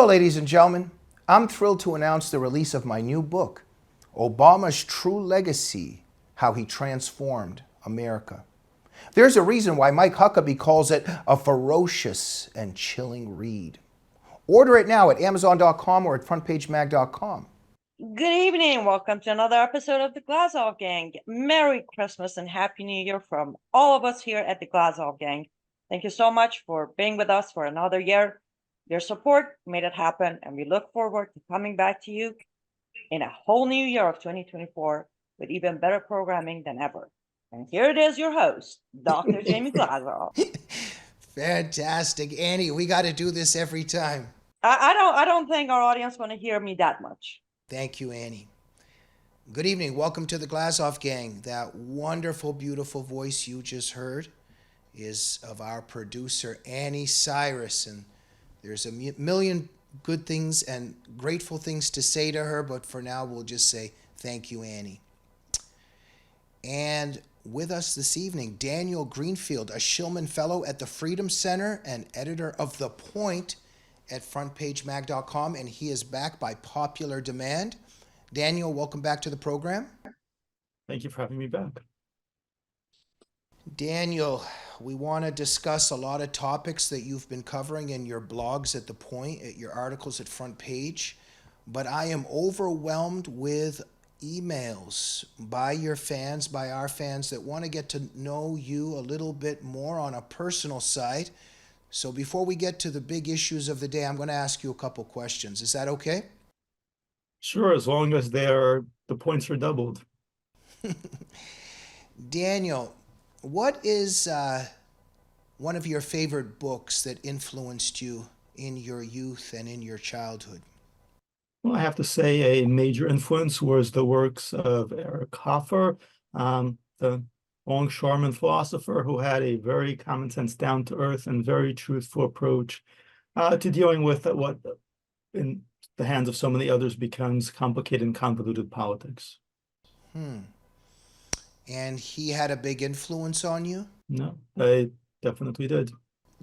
Well, ladies and gentlemen, I'm thrilled to announce the release of my new book, Obama's True Legacy, How He Transformed America. There's a reason why Mike Huckabee calls it a ferocious and chilling read. Order it now at Amazon.com or at FrontPageMag.com. Good evening. Welcome to another episode of the Glazov Gang. Merry Christmas and Happy New Year from all of us here at the Glazov Gang. Thank you so much for being with us for another year. Your support made it happen, and we look forward to coming back to you in a whole new year of 2024 with even better programming than ever. And here it is, your host, Dr. Jamie Glazov. Fantastic. Annie, we got to do this every time. I don't think our audience want to hear me that much. Thank you, Annie. Good evening. Welcome to the Glazov Gang. That wonderful, beautiful voice you just heard is of our producer, Annie Cyrus. And there's a million good things and grateful things to say to her, but for now, we'll just say thank you, Annie. And with us this evening, Daniel Greenfield, a Shillman Fellow at the Freedom Center and editor of The Point at FrontPageMag.com, and he is back by popular demand. Daniel, welcome back to the program. Thank you for having me back. Daniel, we want to discuss a lot of topics that you've been covering in your blogs at The Point, at your articles at Front Page, but I am overwhelmed with emails by your fans, by our fans that want to get to know you a little bit more on a personal side. So before we get to the big issues of the day, I'm going to ask you a couple questions. Is that okay? Sure, as long as the points are doubled. Daniel, what is one of your favorite books that influenced you in your youth and in your childhood? Well, I have to say a major influence was the works of Eric Hoffer, the longshoreman philosopher who had a very common sense, down-to-earth, and very truthful approach to dealing with what, in the hands of so many others, becomes complicated and convoluted politics. And he had a big influence on you? No, I definitely did.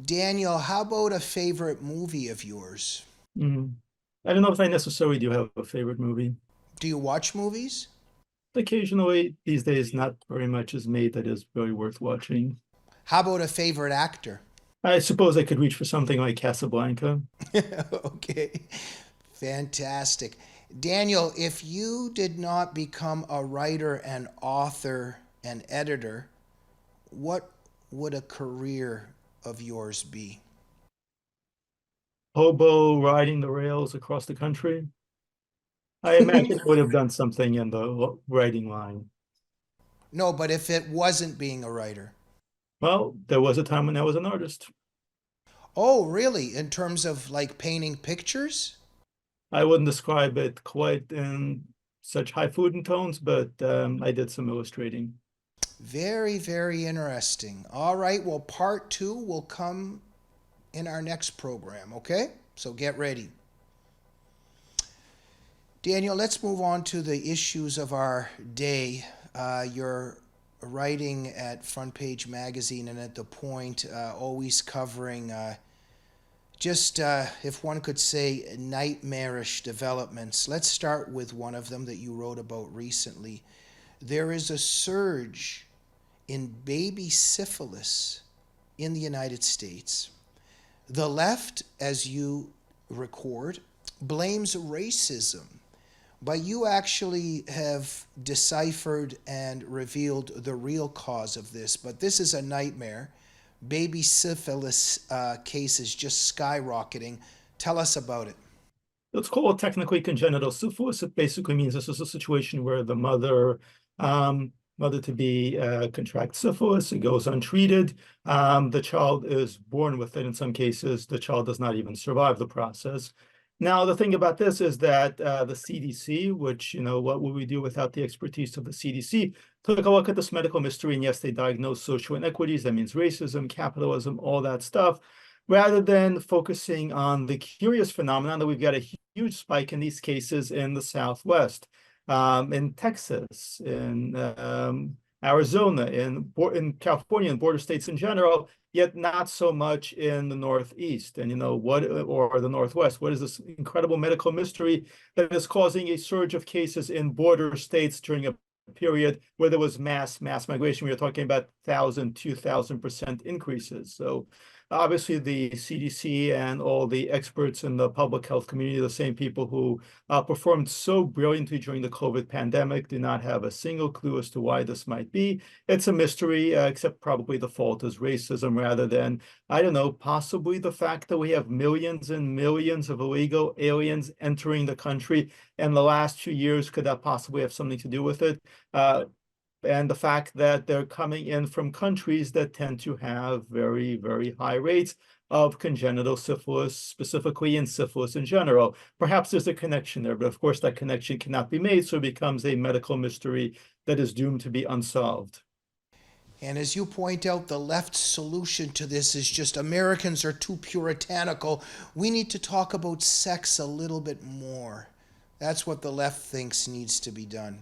Daniel, how about a favorite movie of yours? I don't know if I necessarily do have a favorite movie. Do you watch movies? Occasionally, these days, not very much is made that is very worth watching. How about a favorite actor? I suppose I could reach for something like Casablanca. Okay, fantastic. Daniel, if you did not become a writer and author and editor, what would a career of yours be? Hobo riding the rails across the country. I imagine I would have done something in the writing line. No, but if it wasn't being a writer? Well, there was a time when I was an artist. Oh, really? In terms of like painting pictures? I wouldn't describe it quite in such highfalutin tones, but I did some illustrating. Very, very interesting. All right, well, part 2 will come in our next program, okay? So get ready. Daniel, let's move on to the issues of our day. You're writing at Front Page Magazine and at The Point, always covering if one could say, nightmarish developments. Let's start with one of them that you wrote about recently. There is a surge in baby syphilis in the United States. The left, as you record, blames racism, but you actually have deciphered and revealed the real cause of this. But this is a nightmare. Baby syphilis cases just skyrocketing. Tell us about it. It's called technically congenital syphilis. It basically means this is a situation where the mother-to-be contracts syphilis. It goes untreated. The child is born with it. In some cases, the child does not even survive the process. Now, the thing about this is that the CDC, which, what would we do without the expertise of the CDC, took a look at this medical mystery, and yes, they diagnosed social inequities. That means racism, capitalism, all that stuff, rather than focusing on the curious phenomenon that we've got a huge spike in these cases in the Southwest, in Texas, in Arizona, in California, and border states in general, yet not so much in the Northeast and, or the Northwest. What is this incredible medical mystery that is causing a surge of cases in border states during a period where there was mass migration? We are talking about 1,000, 2,000% increases. So obviously the CDC and all the experts in the public health community, the same people who performed so brilliantly during the COVID pandemic, do not have a single clue as to why this might be. It's a mystery, except probably the fault is racism rather than, I don't know, possibly the fact that we have millions and millions of illegal aliens entering the country in the last 2 years. Could that possibly have something to do with it? And the fact that they're coming in from countries that tend to have very, very high rates of congenital syphilis, specifically, and syphilis in general. Perhaps there's a connection there, but of course that connection cannot be made, so it becomes a medical mystery that is doomed to be unsolved. And as you point out, the left's solution to this is just Americans are too puritanical. We need to talk about sex a little bit more. That's what the left thinks needs to be done.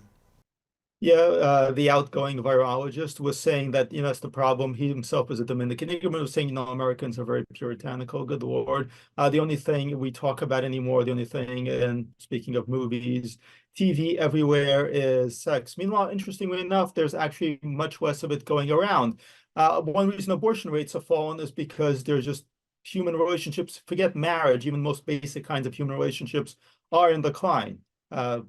Yeah, the outgoing virologist was saying that, that's the problem. He himself is a Dominican immigrant, was saying, Americans are very puritanical, good Lord. The only thing we talk about anymore, the only thing, and speaking of movies, TV everywhere, is sex. Meanwhile, interestingly enough, there's actually much less of it going around. One reason abortion rates have fallen is because there's just human relationships, forget marriage, even most basic kinds of human relationships are in decline.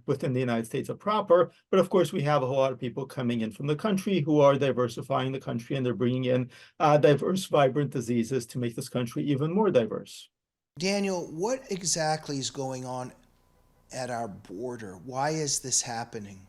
Within the United States proper. But of course, we have a whole lot of people coming in from the country who are diversifying the country, and they're bringing in diverse, vibrant diseases to make this country even more diverse. Daniel, what exactly is going on at our border? Why is this happening?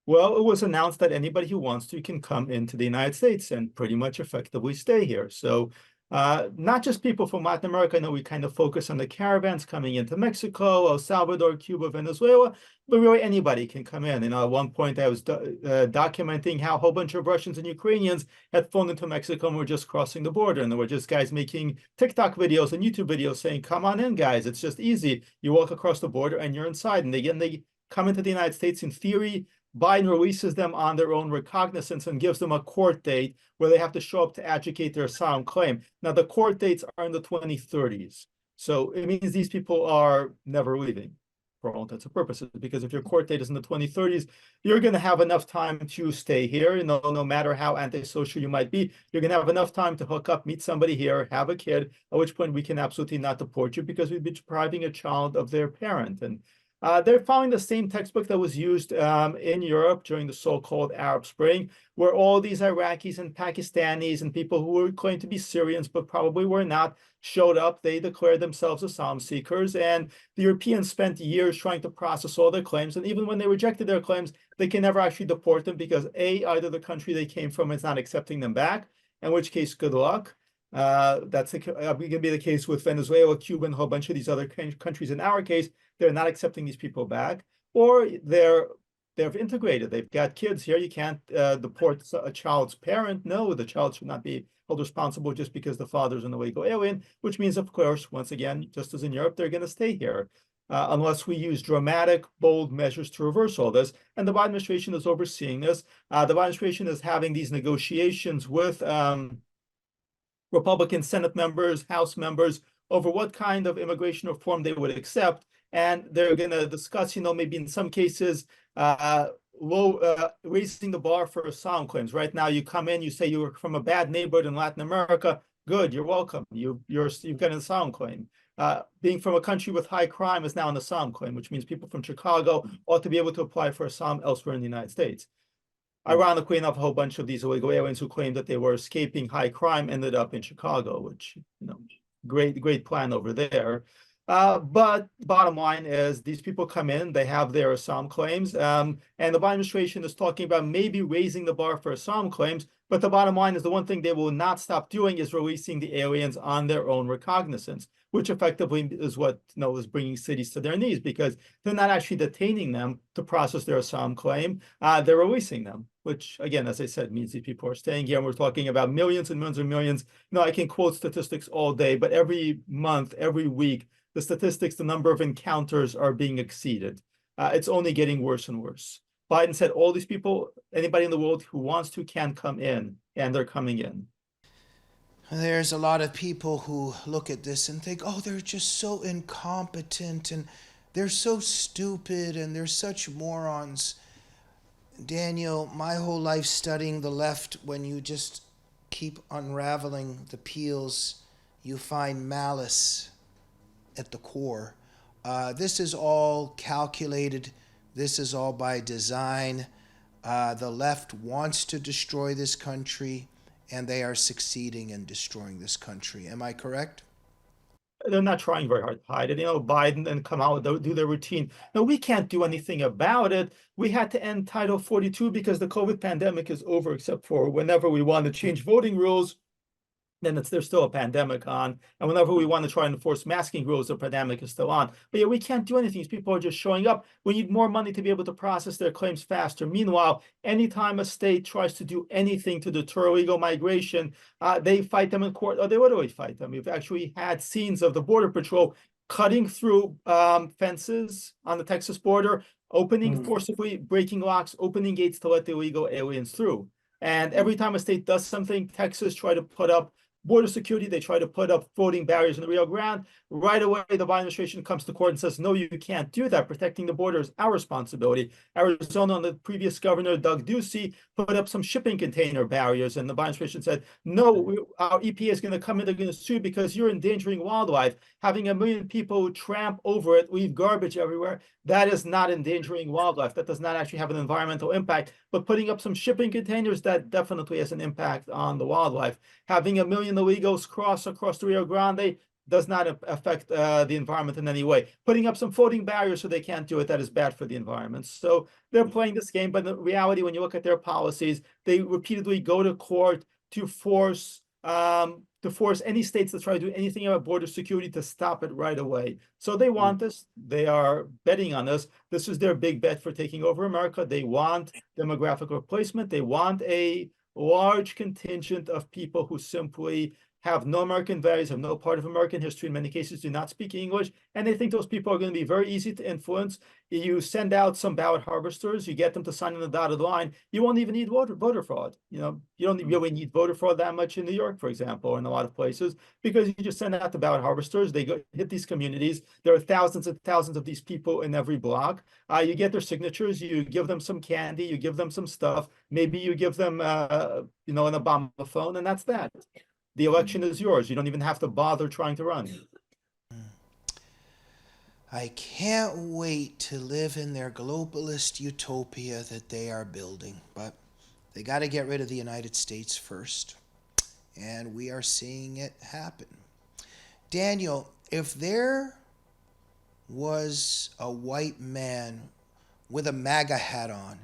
Well, it was announced that anybody who wants to can come into the United States and pretty much effectively stay here. So not just people from Latin America. I know we kind of focus on the caravans coming into Mexico, El Salvador, Cuba, Venezuela, but really anybody can come in. And at one point I was documenting how a whole bunch of Russians and Ukrainians had flown into Mexico and were just crossing the border. And there were just guys making TikTok videos and YouTube videos saying, come on in, guys. It's just easy. You walk across the border and you're inside. And they come into the United States in theory. Biden releases them on their own recognizance and gives them a court date where they have to show up to adjudicate their asylum claim. Now, the court dates are in the 2030s. So it means these people are never leaving for all intents and purposes, because if your court date is in the 2030s, you're going to have enough time to stay here. No matter how antisocial you might be, you're going to have enough time to hook up, meet somebody here, have a kid, at which point we can absolutely not deport you because we'd be depriving a child of their parent. And they're following the same textbook that was used in Europe during the so-called Arab Spring, where all these Iraqis and Pakistanis and people who were claimed to be Syrians but probably were not showed up. They declared themselves asylum seekers, and the Europeans spent years trying to process all their claims. And even when they rejected their claims, they can never actually deport them because either the country they came from is not accepting them back, in which case, good luck. That's going to be the case with Venezuela, Cuba, and a whole bunch of these other countries. In our case, they're not accepting these people back, or they've integrated. They've got kids here. You can't deport a child's parent. No, the child should not be held responsible just because the father's an illegal alien, which means, of course, once again, just as in Europe, they're going to stay here. Unless we use dramatic, bold measures to reverse all this. And the Biden administration is overseeing this. The Biden administration is having these negotiations with Republican Senate members, House members, over what kind of immigration reform they would accept. And they're going to discuss, maybe in some cases, raising the bar for asylum claims. Right now, you come in, you say you were from a bad neighborhood in Latin America. Good, you're welcome. You've got an asylum claim. Being from a country with high crime is now an asylum claim, which means people from Chicago ought to be able to apply for asylum elsewhere in the United States. Ironically enough, a whole bunch of these illegal aliens who claimed that they were escaping high crime ended up in Chicago, which, great plan over there. But bottom line is these people come in, they have their asylum claims, and the Biden administration is talking about maybe raising the bar for asylum claims. But the bottom line is the one thing they will not stop doing is releasing the aliens on their own recognizance, which effectively is what is bringing cities to their knees, because they're not actually detaining them to process their asylum claim. They're releasing them, which, again, as I said, means these people are staying here. And we're talking about millions and millions and millions. I can quote statistics all day, but every month, every week, the statistics, the number of encounters are being exceeded. It's only getting worse and worse. Biden said all these people, anybody in the world who wants to, can come in, and they're coming in. There's a lot of people who look at this and think, oh, they're just so incompetent and they're so stupid and they're such morons. Daniel, my whole life studying the left, when you just keep unraveling the peels, you find malice at the core. This is all calculated. This is all by design. The left wants to destroy this country, and they are succeeding in destroying this country. Am I correct? They're not trying very hard to hide it. Biden and Kamala do their routine. No, we can't do anything about it. We had to end Title 42 because the COVID pandemic is over, except for whenever we want to change voting rules, then there's still a pandemic on. And whenever we want to try and enforce masking rules, the pandemic is still on. But yeah, we can't do anything. These people are just showing up. We need more money to be able to process their claims faster. Meanwhile, anytime a state tries to do anything to deter illegal migration, they fight them in court. Or they literally fight them. We've actually had scenes of the Border Patrol cutting through fences on the Texas border, opening, forcibly breaking locks, opening gates to let the illegal aliens through. And every time a state does something, Texas try to put up border security, they try to put up floating barriers in the Rio Grande. Right away, the Biden administration comes to court and says, no, you can't do that. Protecting the border is our responsibility. Arizona, under the previous governor, Doug Ducey, put up some shipping container barriers, and the Biden administration said, no, our EPA is going to come in, they're going to sue because you're endangering wildlife. Having 1 million people tramp over it, leave garbage everywhere, that is not endangering wildlife. That does not actually have an environmental impact. But putting up some shipping containers, that definitely has an impact on the wildlife. Having 1 million illegals cross across the Rio Grande does not affect the environment in any way. Putting up some floating barriers so they can't do it, that is bad for the environment. So they're playing this game, but in reality, when you look at their policies, they repeatedly go to court to force any states that try to do anything about border security to stop it right away. So they want this. They are betting on us. This is their big bet for taking over America. They want demographic replacement. They want a large contingent of people who simply have no American values, have no part of American history, in many cases do not speak English, and they think those people are going to be very easy to influence. You send out some ballot harvesters, you get them to sign on the dotted line, you won't even need voter fraud. You don't really need voter fraud that much in New York, for example, or in a lot of places, because you just send out the ballot harvesters, they go hit these communities, there are thousands and thousands of these people in every block. You get their signatures, you give them some candy, you give them some stuff, maybe you give them an Obama phone, and that's that. The election is yours. You don't even have to bother trying to run. I can't wait to live in their globalist utopia that they are building, but they got to get rid of the United States first, and we are seeing it happen. Daniel, if there was a white man with a MAGA hat on,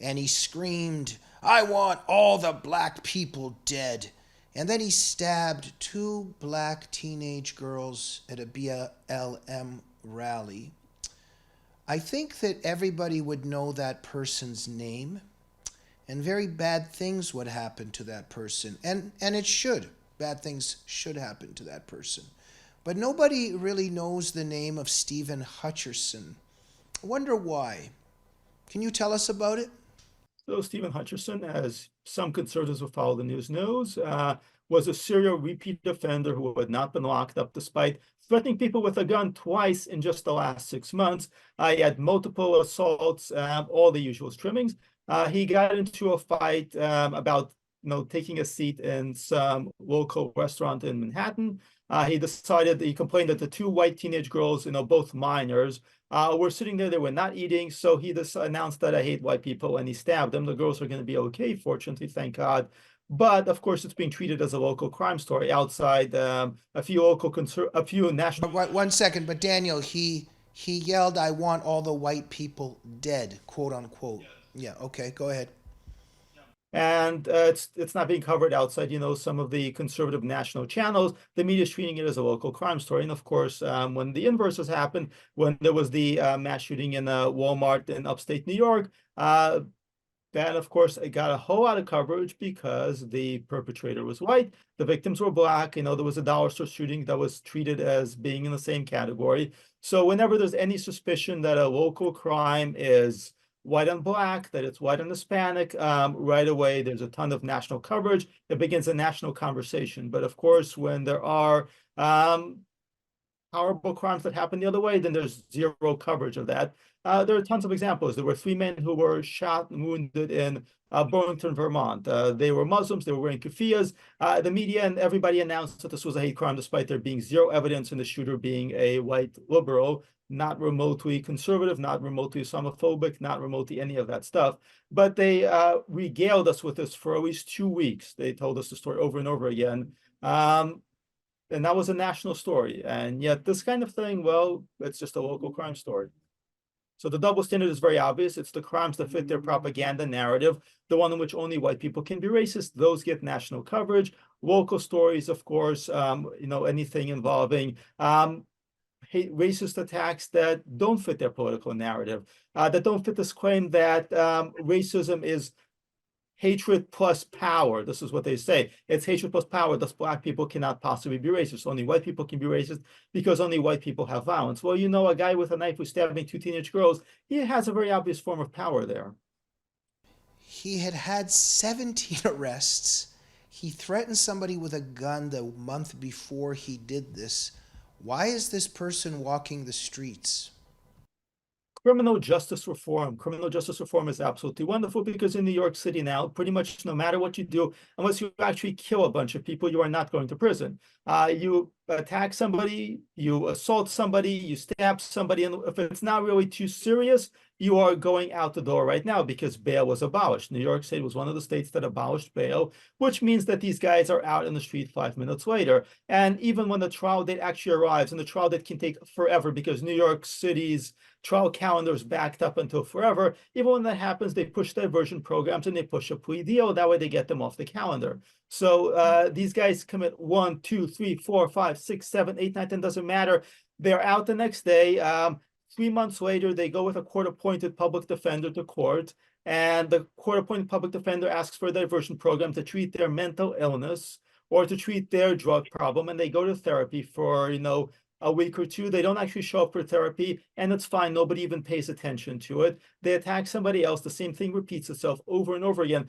and he screamed, "I want all the black people dead," and then he stabbed 2 black teenage girls at a BLM rally, I think that everybody would know that person's name, and very bad things would happen to that person. And it should. Bad things should happen to that person. But nobody really knows the name of Stephen Hutcherson. I wonder why. Can you tell us about it? So Stephen Hutcherson, as some conservatives who follow the news knows, was a serial repeat offender who had not been locked up despite threatening people with a gun twice in just the last 6 months. He had multiple assaults, all the usual trimmings. He got into a fight about taking a seat in some local restaurant in Manhattan. He complained that the 2 white teenage girls, both minors, were sitting there, they were not eating, so he just announced that I hate white people, and he stabbed them. The girls are going to be okay, fortunately, thank God. But of course, it's being treated as a local crime story outside a few national. One second, but Daniel, he yelled, "I want all the white people dead," quote unquote. Yeah, okay, go ahead. And it's not being covered outside, some of the conservative national channels. The media is treating it as a local crime story. And of course, when the inverse has happened, when there was the mass shooting in Walmart in upstate New York, that, of course, it got a whole lot of coverage because the perpetrator was white, the victims were black. There was a dollar store shooting that was treated as being in the same category. So whenever there's any suspicion that a local crime is white on black, that it's white on Hispanic, right away there's a ton of national coverage. It begins a national conversation. But of course, when there are horrible crimes that happen the other way, then there's zero coverage of that. There are tons of examples. There were 3 men who were shot and wounded in Burlington, Vermont. They were Muslims. They were wearing kufias. The media and everybody announced that this was a hate crime, despite there being zero evidence in the shooter being a white liberal, not remotely conservative, not remotely Islamophobic, not remotely any of that stuff. But they regaled us with this for at least 2 weeks. They told us the story over and over again. And that was a national story. And yet this kind of thing, well, it's just a local crime story. So the double standard is very obvious. It's the crimes that fit their propaganda narrative, the one in which only white people can be racist. Those get national coverage. Local stories, of course, anything involving racist attacks that don't fit their political narrative, that don't fit this claim that racism is hatred plus power. This is what they say. It's hatred plus power. Thus, black people cannot possibly be racist. Only white people can be racist because only white people have violence. Well, a guy with a knife who's stabbing 2 teenage girls, he has a very obvious form of power there. He had 17 arrests. He threatened somebody with a gun the month before he did this. Why is this person walking the streets? Criminal justice reform. Criminal justice reform is absolutely wonderful because in New York City now, pretty much no matter what you do, unless you actually kill a bunch of people, you are not going to prison. You attack somebody, you assault somebody, you stab somebody, and if it's not really too serious, you are going out the door right now because bail was abolished. New York State was one of the states that abolished bail, which means that these guys are out in the street 5 minutes later. And even when the trial date actually arrives, and the trial date can take forever because New York City's trial calendar is backed up until forever, even when that happens, they push diversion programs and they push a plea deal. That way they get them off the calendar. So these guys commit 1, 2, 3, 4, 5, 6, 7, 8, 9, 10, doesn't matter. They're out the next day. 3 months later, they go with a court-appointed public defender to court, and the court-appointed public defender asks for a diversion program to treat their mental illness or to treat their drug problem, and they go to therapy for, a week or two. They don't actually show up for therapy, and it's fine. Nobody even pays attention to it. They attack somebody else. The same thing repeats itself over and over again.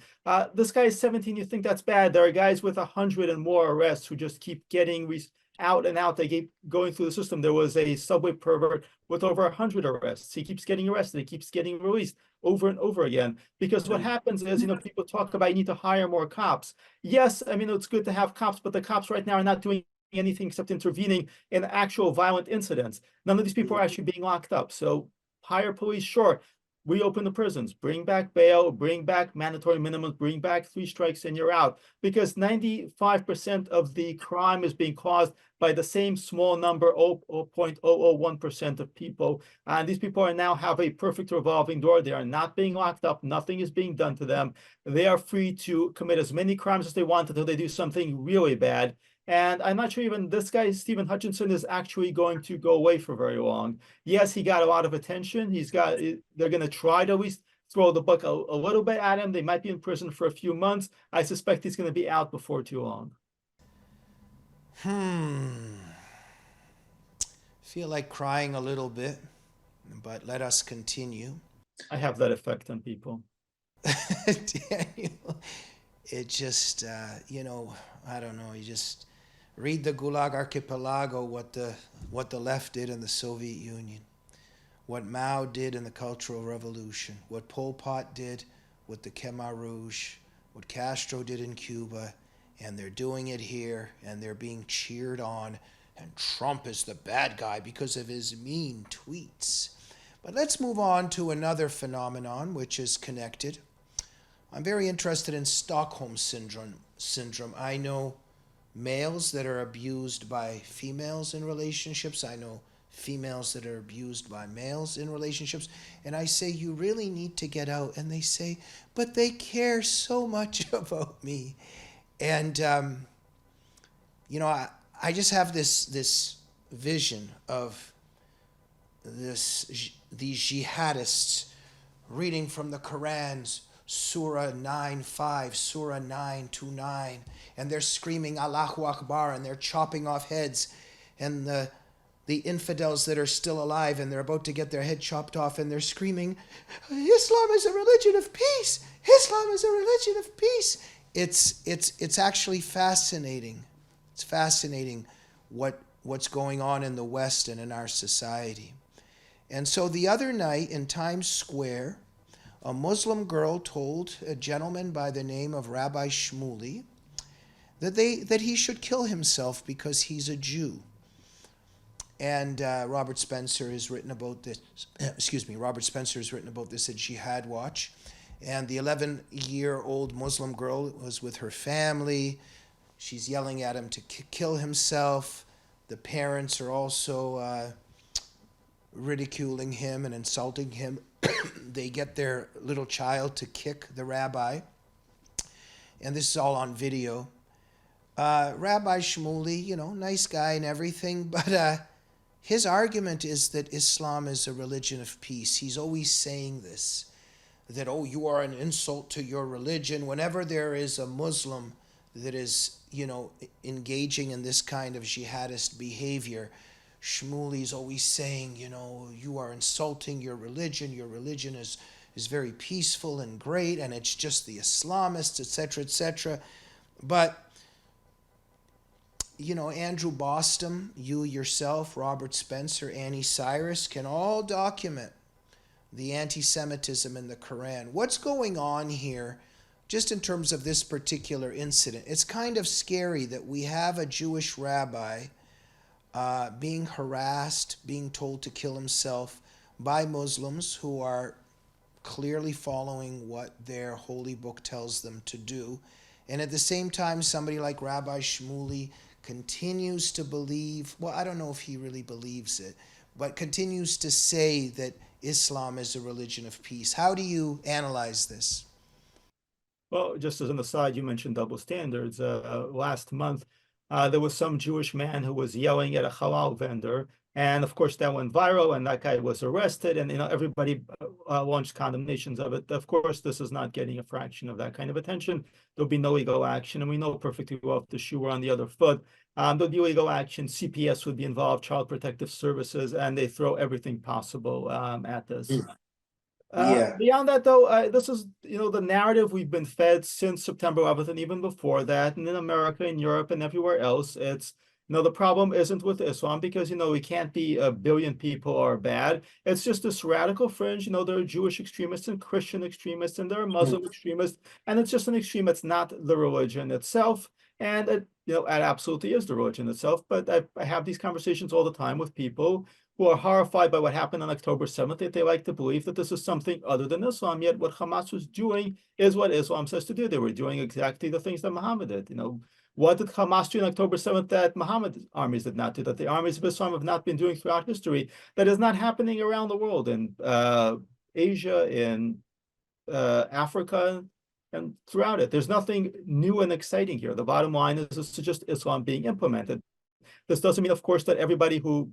This guy is 17. You think that's bad. There are guys with 100 and more arrests who just keep getting out and out. They keep going through the system. There was a subway pervert with over 100 arrests. He keeps getting arrested. He keeps getting released over and over again. Because what happens is, people talk about you need to hire more cops. Yes, it's good to have cops, but the cops right now are not doing anything except intervening in actual violent incidents. None of these people are actually being locked up. So hire police, sure. Reopen the prisons, bring back bail, bring back mandatory minimums, bring back 3 strikes and you're out. Because 95% of the crime is being caused by the same small number, 0.001% of people. And these people are now have a perfect revolving door. They are not being locked up. Nothing is being done to them. They are free to commit as many crimes as they want until they do something really bad. And I'm not sure even this guy, Stephen Hutchinson, is actually going to go away for very long. Yes, he got a lot of attention. They're going to try to at least throw the book a little bit at him. They might be in prison for a few months. I suspect he's going to be out before too long. Feel like crying a little bit, but let us continue. I have that effect on people. Daniel, it just, I don't know, you just read the Gulag Archipelago, what the left did in the Soviet Union, what Mao did in the Cultural Revolution, what Pol Pot did with the Khmer Rouge, what Castro did in Cuba, and they're doing it here, and they're being cheered on, and Trump is the bad guy because of his mean tweets. But let's move on to another phenomenon which is connected. I'm very interested in Stockholm syndrome. I know males that are abused by females in relationships. I know females that are abused by males in relationships. And I say, you really need to get out. And they say, but they care so much about me. And, I just have this vision of these jihadists reading from the Qurans, Surah 9:5, Surah 9:29, and they're screaming Allahu Akbar, and they're chopping off heads, and the the infidels that are still alive and they're about to get their head chopped off and they're screaming, Islam is a religion of peace. Islam is a religion of peace. It's actually fascinating. It's fascinating what's going on in the West and in our society. And so the other night in Times Square, a Muslim girl told a gentleman by the name of Rabbi Shmuley that he should kill himself because he's a Jew. And Robert Spencer has written about this. Robert Spencer has written about this at Jihad Watch. And the 11-year-old Muslim girl was with her family. She's yelling at him to kill himself. The parents are also ridiculing him and insulting him. They get their little child to kick the rabbi. And this is all on video. Rabbi Shmuley, nice guy and everything, but his argument is that Islam is a religion of peace. He's always saying this, that, oh, you are an insult to your religion. Whenever there is a Muslim that is, engaging in this kind of jihadist behavior, Shmuley's always saying, you are insulting your religion. Your religion is very peaceful and great, and it's just the Islamists, etc., etc. But Andrew Bostom, you yourself, Robert Spencer, Annie Cyrus can all document the anti-Semitism in the Quran. What's going on here, just in terms of this particular incident? It's kind of scary that we have a Jewish rabbi being harassed, being told to kill himself by Muslims who are clearly following what their holy book tells them to do. And at the same time, somebody like Rabbi Shmuley continues to believe, well, I don't know if he really believes it, but continues to say that Islam is a religion of peace. How do you analyze this? Well, just as an aside, you mentioned double standards. Last month, there was some Jewish man who was yelling at a halal vendor. And of course, that went viral and that guy was arrested and everybody launched condemnations of it. Of course, this is not getting a fraction of that kind of attention. There'll be no legal action. And we know perfectly well if the shoe were on the other foot, there'll be legal action. CPS would be involved, Child Protective Services, and they throw everything possible at this. Yeah. Beyond that, though, this is, the narrative we've been fed since September 11th and even before that, and in America, in Europe, and everywhere else. It's, the problem isn't with Islam because, we can't be a billion people are bad. It's just this radical fringe. There are Jewish extremists and Christian extremists, and there are Muslim extremists, and it's just an extreme. It's not the religion itself. And it absolutely is the religion itself. But I have these conversations all the time with people who are horrified by what happened on October 7th, that they like to believe that this is something other than Islam. Yet what Hamas was doing is what Islam says to do. They were doing exactly the things that Muhammad did. What did Hamas do on October 7th that Muhammad's armies did not do, that the armies of Islam have not been doing throughout history, that is not happening around the world, in Asia, in Africa, and throughout it? There's nothing new and exciting here. The bottom line is this is just Islam being implemented. This doesn't mean, of course, that everybody who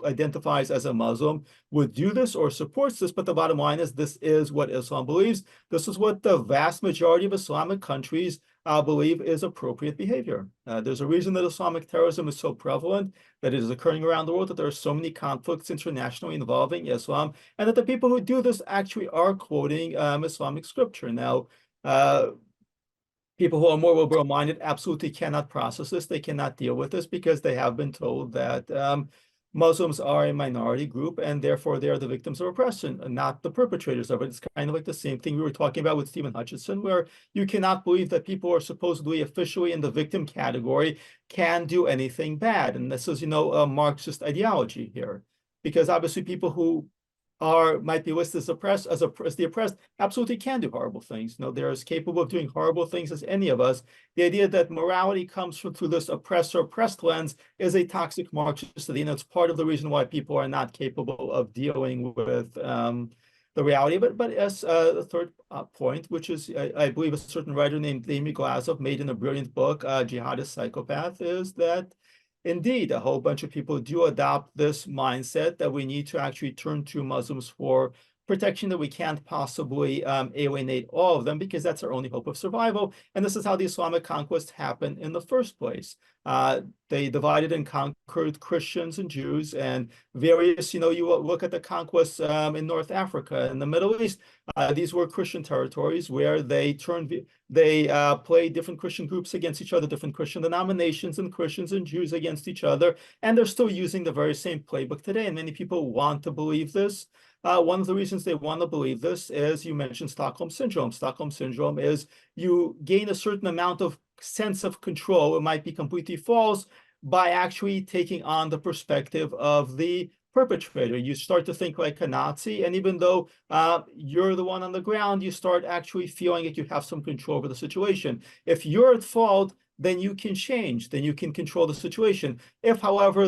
identifies as a Muslim would do this or supports this, but the bottom line is this is what Islam believes. This is what the vast majority of Islamic countries believe is appropriate behavior. There's a reason that Islamic terrorism is so prevalent, that it is occurring around the world, that there are so many conflicts internationally involving Islam, and that the people who do this actually are quoting Islamic scripture. Now, people who are more liberal-minded absolutely cannot process this. They cannot deal with this because they have been told that Muslims are a minority group and therefore they are the victims of oppression and not the perpetrators of it. It's kind of like the same thing we were talking about with Stephen Hutchinson, where you cannot believe that people who are supposedly officially in the victim category can do anything bad. And this is, a Marxist ideology here, because obviously people who might be listed as the oppressed absolutely can do horrible things. They're as capable of doing horrible things as any of us. The idea that morality comes through this oppressed lens is a toxic Marxist idea, and it's part of the reason why people are not capable of dealing with the reality. But as the third point, which is, I believe a certain writer named Amy Glazov made in a brilliant book, Jihadist Psychopath, is that indeed, a whole bunch of people do adopt this mindset that we need to actually turn to Muslims for protection, that we can't possibly alienate all of them because that's our only hope of survival. And this is how the Islamic conquest happened in the first place. They divided and conquered Christians and Jews, and various, you look at the conquests in North Africa and the Middle East. These were Christian territories where they played different Christian groups against each other, different Christian denominations and Christians and Jews against each other, and they're still using the very same playbook today. And many people want to believe this. One of the reasons they want to believe this is, you mentioned Stockholm Syndrome. Stockholm Syndrome is you gain a certain amount of sense of control. It might be completely false by actually taking on the perspective of the perpetrator. You start to think like a Nazi, and even though you're the one on the ground, you start actually feeling like you have some control over the situation. If you're at fault, then you can change, then you can control the situation. If, however,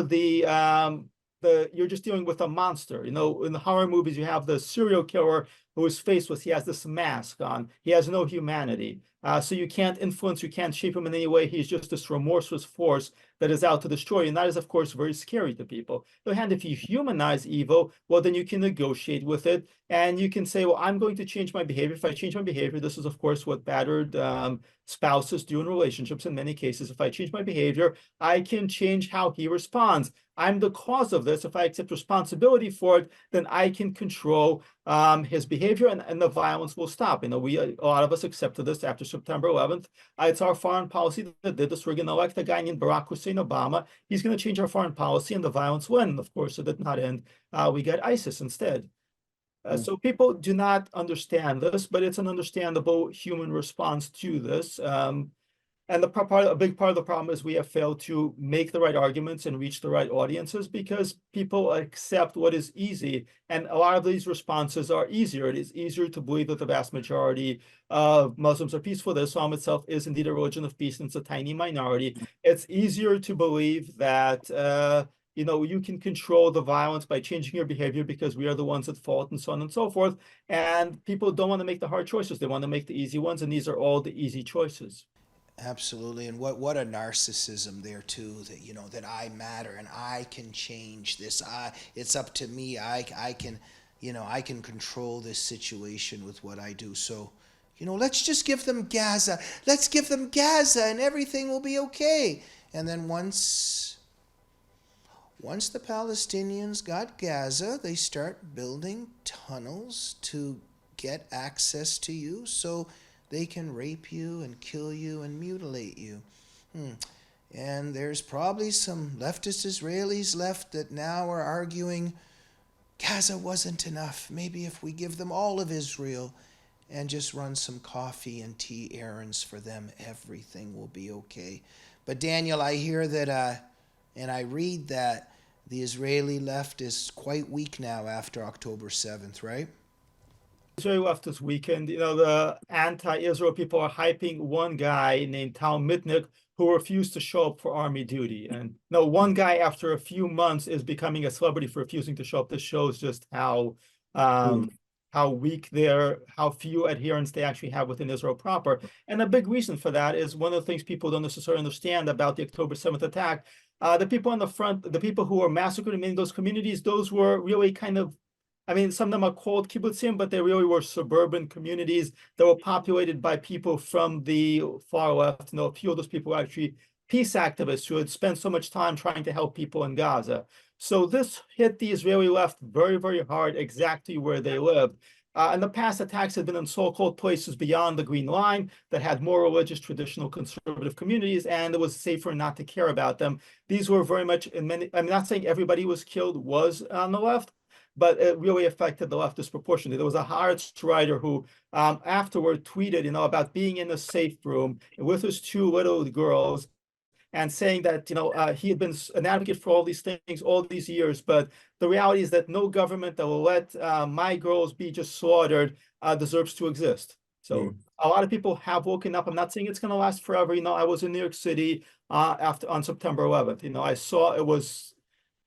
you're just dealing with a monster. In the horror movies, you have the serial killer whose face he has this mask on. He has no humanity. So you can't influence, you can't shape him in any way. He's just this remorseless force that is out to destroy you. And that is, of course, very scary to people. On the other hand, if you humanize evil, well, then you can negotiate with it. And you can say, well, I'm going to change my behavior. If I change my behavior, this is, of course, what battered spouses do in relationships in many cases. If I change my behavior, I can change how he responds. I'm the cause of this. If I accept responsibility for it, then I can control his behavior, and the violence will stop. A lot of us accepted this after September 11th. It's our foreign policy that did this. We're going to elect a guy named Barack Hussein Obama. He's going to change our foreign policy, and the violence will end. And of course, it did not end. We got ISIS instead. So people do not understand this, but it's an understandable human response to this. And a big part of the problem is we have failed to make the right arguments and reach the right audiences because people accept what is easy. And a lot of these responses are easier. It is easier to believe that the vast majority of Muslims are peaceful, that Islam itself is indeed a religion of peace, and it's a tiny minority. It's easier to believe that you can control the violence by changing your behavior because we are the ones at fault, and so on and so forth. And people don't want to make the hard choices. They want to make the easy ones, and these are all the easy choices. Absolutely. And what a narcissism there too, that that I matter and I can change this. It's up to me. I can I can control this situation with what I do. So let's just give them Gaza. Let's give them Gaza and everything will be okay. And then once the Palestinians got Gaza, they start building tunnels to get access to you so they can rape you and kill you and mutilate you. And there's probably some leftist Israelis left that now are arguing Gaza wasn't enough. Maybe if we give them all of Israel and just run some coffee and tea errands for them, everything will be okay. But Daniel, I hear that, and I read that the Israeli left is quite weak now after October 7th, right? Israeli left this weekend. The anti-Israel people are hyping one guy named Tal Mitnick who refused to show up for army duty. And one guy after a few months is becoming a celebrity for refusing to show up. This shows just how weak how few adherents they actually have within Israel proper. And a big reason for that is one of the things people don't necessarily understand about the October 7th attack. The people on the front, the people who were massacred in those communities, those were really kind of, some of them are called kibbutzim, but they really were suburban communities that were populated by people from the far left. A few of those people were actually peace activists who had spent so much time trying to help people in Gaza. So this hit the Israeli left very, very hard, exactly where they lived. In the past, attacks had been in so-called places beyond the Green Line that had more religious, traditional, conservative communities, and it was safer not to care about them. These were very much, I'm not saying everybody was killed was on the left, but it really affected the left disproportionately. There was a Haaretz writer who afterward tweeted, about being in a safe room with his two little girls and saying that, he had been an advocate for all these things all these years, but the reality is that no government that will let my girls be just slaughtered deserves to exist. So a lot of people have woken up. I'm not saying it's going to last forever. I was in New York City on September 11th. I saw it was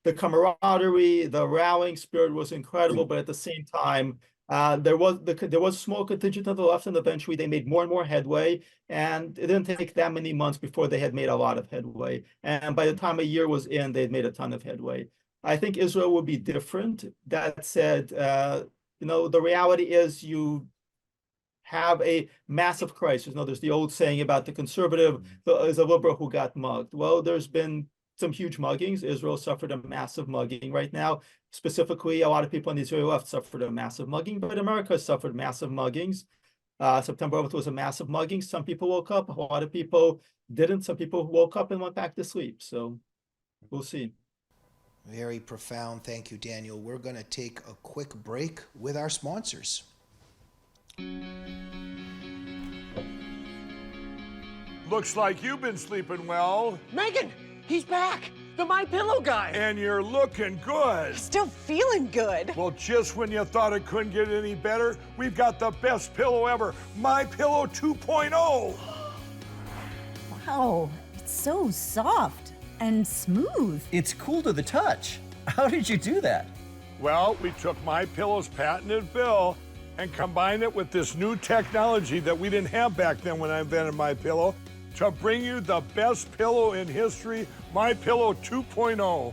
the camaraderie, the rallying spirit was incredible, but at the same time, there was a small contingent of the left, and eventually they made more and more headway. And it didn't take that many months before they had made a lot of headway. And by the time a year was in, they had made a ton of headway. I think Israel will be different. That said, the reality is you have a massive crisis. You know, there's the old saying about the conservative is a liberal who got mugged. Well, there's been some huge muggings. Israel suffered a massive mugging right now. Specifically, a lot of people on the Israeli left suffered a massive mugging, but America suffered massive muggings. September 11th was a massive mugging. Some people woke up, a lot of people didn't. Some people woke up and went back to sleep. So we'll see. Very profound. Thank you, Daniel. We're going to take a quick break with our sponsors. Looks like you've been sleeping well. Megan, he's back. The My Pillow guy. And you're looking good. Still feeling good. Well, just when you thought it couldn't get any better, we've got the best pillow ever, My Pillow 2.0. Wow, it's so soft and smooth. It's cool to the touch. How did you do that? Well, we took My Pillow's patented fill and combined it with this new technology that we didn't have back then when I invented My Pillow to bring you the best pillow in history, My Pillow 2.0.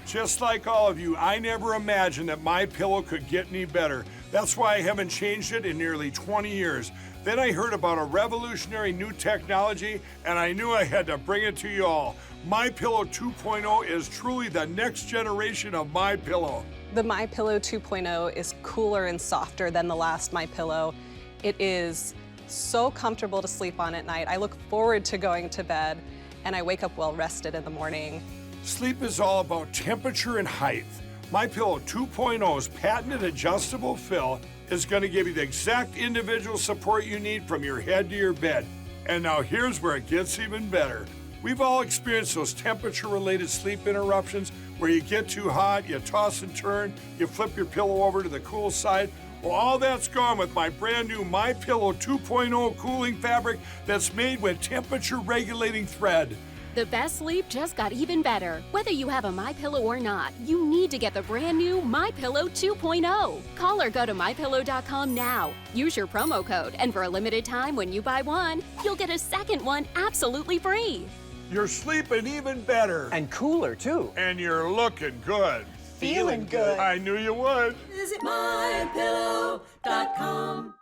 Just like all of you, I never imagined that My Pillow could get any better. That's why I haven't changed it in nearly 20 years. Then I heard about a revolutionary new technology, and I knew I had to bring it to you all. My Pillow 2.0 is truly the next generation of My Pillow. The My Pillow 2.0 is cooler and softer than the last My Pillow. It is so comfortable to sleep on at night. I look forward to going to bed, and I wake up well rested in the morning. Sleep is all about temperature and height. My Pillow 2.0's patented adjustable fill is going to give you the exact individual support you need from your head to your bed. And now here's where it gets even better. We've all experienced those temperature-related sleep interruptions where you get too hot, you toss and turn, you flip your pillow over to the cool side. Well, all that's gone with my brand new My Pillow 2.0 cooling fabric that's made with temperature-regulating thread. The best sleep just got even better. Whether you have a MyPillow or not, you need to get the brand new MyPillow 2.0. Call or go to mypillow.com now. Use your promo code, and for a limited time when you buy one, you'll get a second one absolutely free. You're sleeping even better. And cooler, too. And you're looking good. Feeling good. I knew you would. Visit mypillow.com.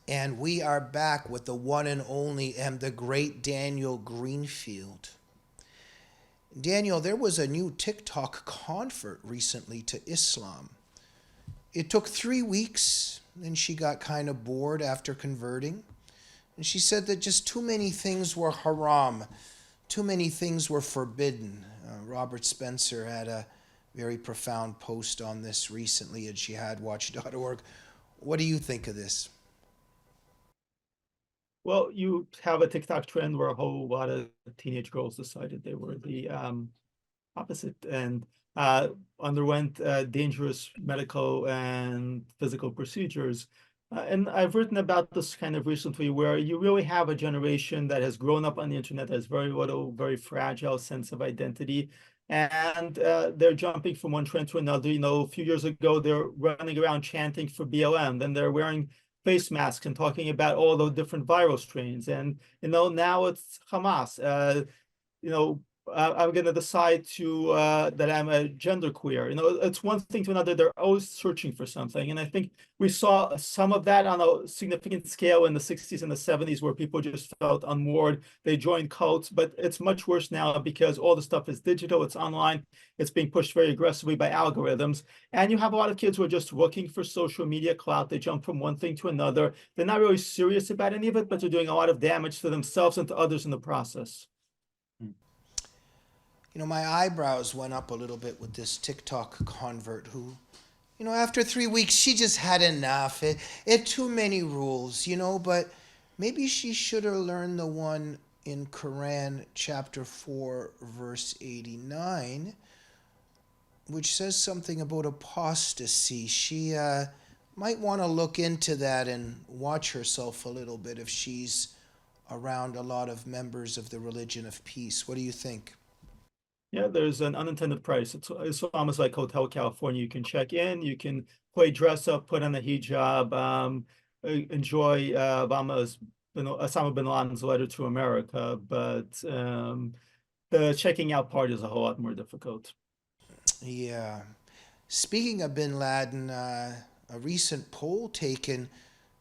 And we are back with the one and only and the great Daniel Greenfield. Daniel, there was a new TikTok convert recently to Islam. It took 3 weeks, and she got kind of bored after converting. And she said that just too many things were haram, too many things were forbidden. Robert Spencer had a very profound post on this recently at jihadwatch.org. What do you think of this? Well, you have a TikTok trend where a whole lot of teenage girls decided they were the opposite and underwent dangerous medical and physical procedures. And I've written about this kind of recently, where you really have a generation that has grown up on the internet, that has very little, very fragile sense of identity. And they're jumping from one trend to another. You know, a few years ago, they're running around chanting for BLM. Then they're wearing face masks and talking about all the different viral strains. And, you know, now it's Hamas. I'm going to decide to that I'm a genderqueer. You know, it's one thing to another. They're always searching for something. And I think we saw some of that on a significant scale in the 60s and the 70s, where people just felt unmoored. They joined cults, but it's much worse now because all the stuff is digital, it's online, it's being pushed very aggressively by algorithms. And you have a lot of kids who are just looking for social media clout. They jump from one thing to another. They're not really serious about any of it, but they're doing a lot of damage to themselves and to others in the process. You know, my eyebrows went up a little bit with this TikTok convert who, you know, after 3 weeks, she just had enough. It too many rules, you know, but maybe she should have learned the one in Quran chapter 4, verse 89, which says something about apostasy. She might want to look into that and watch herself a little bit if she's around a lot of members of the religion of peace. What do you think? Yeah, there's an unintended price. It's almost like Hotel California. You can check in, you can play dress up, put on a hijab, enjoy Osama bin Laden's letter to America, but the checking out part is a whole lot more difficult. Yeah. Speaking of bin Laden, a recent poll taken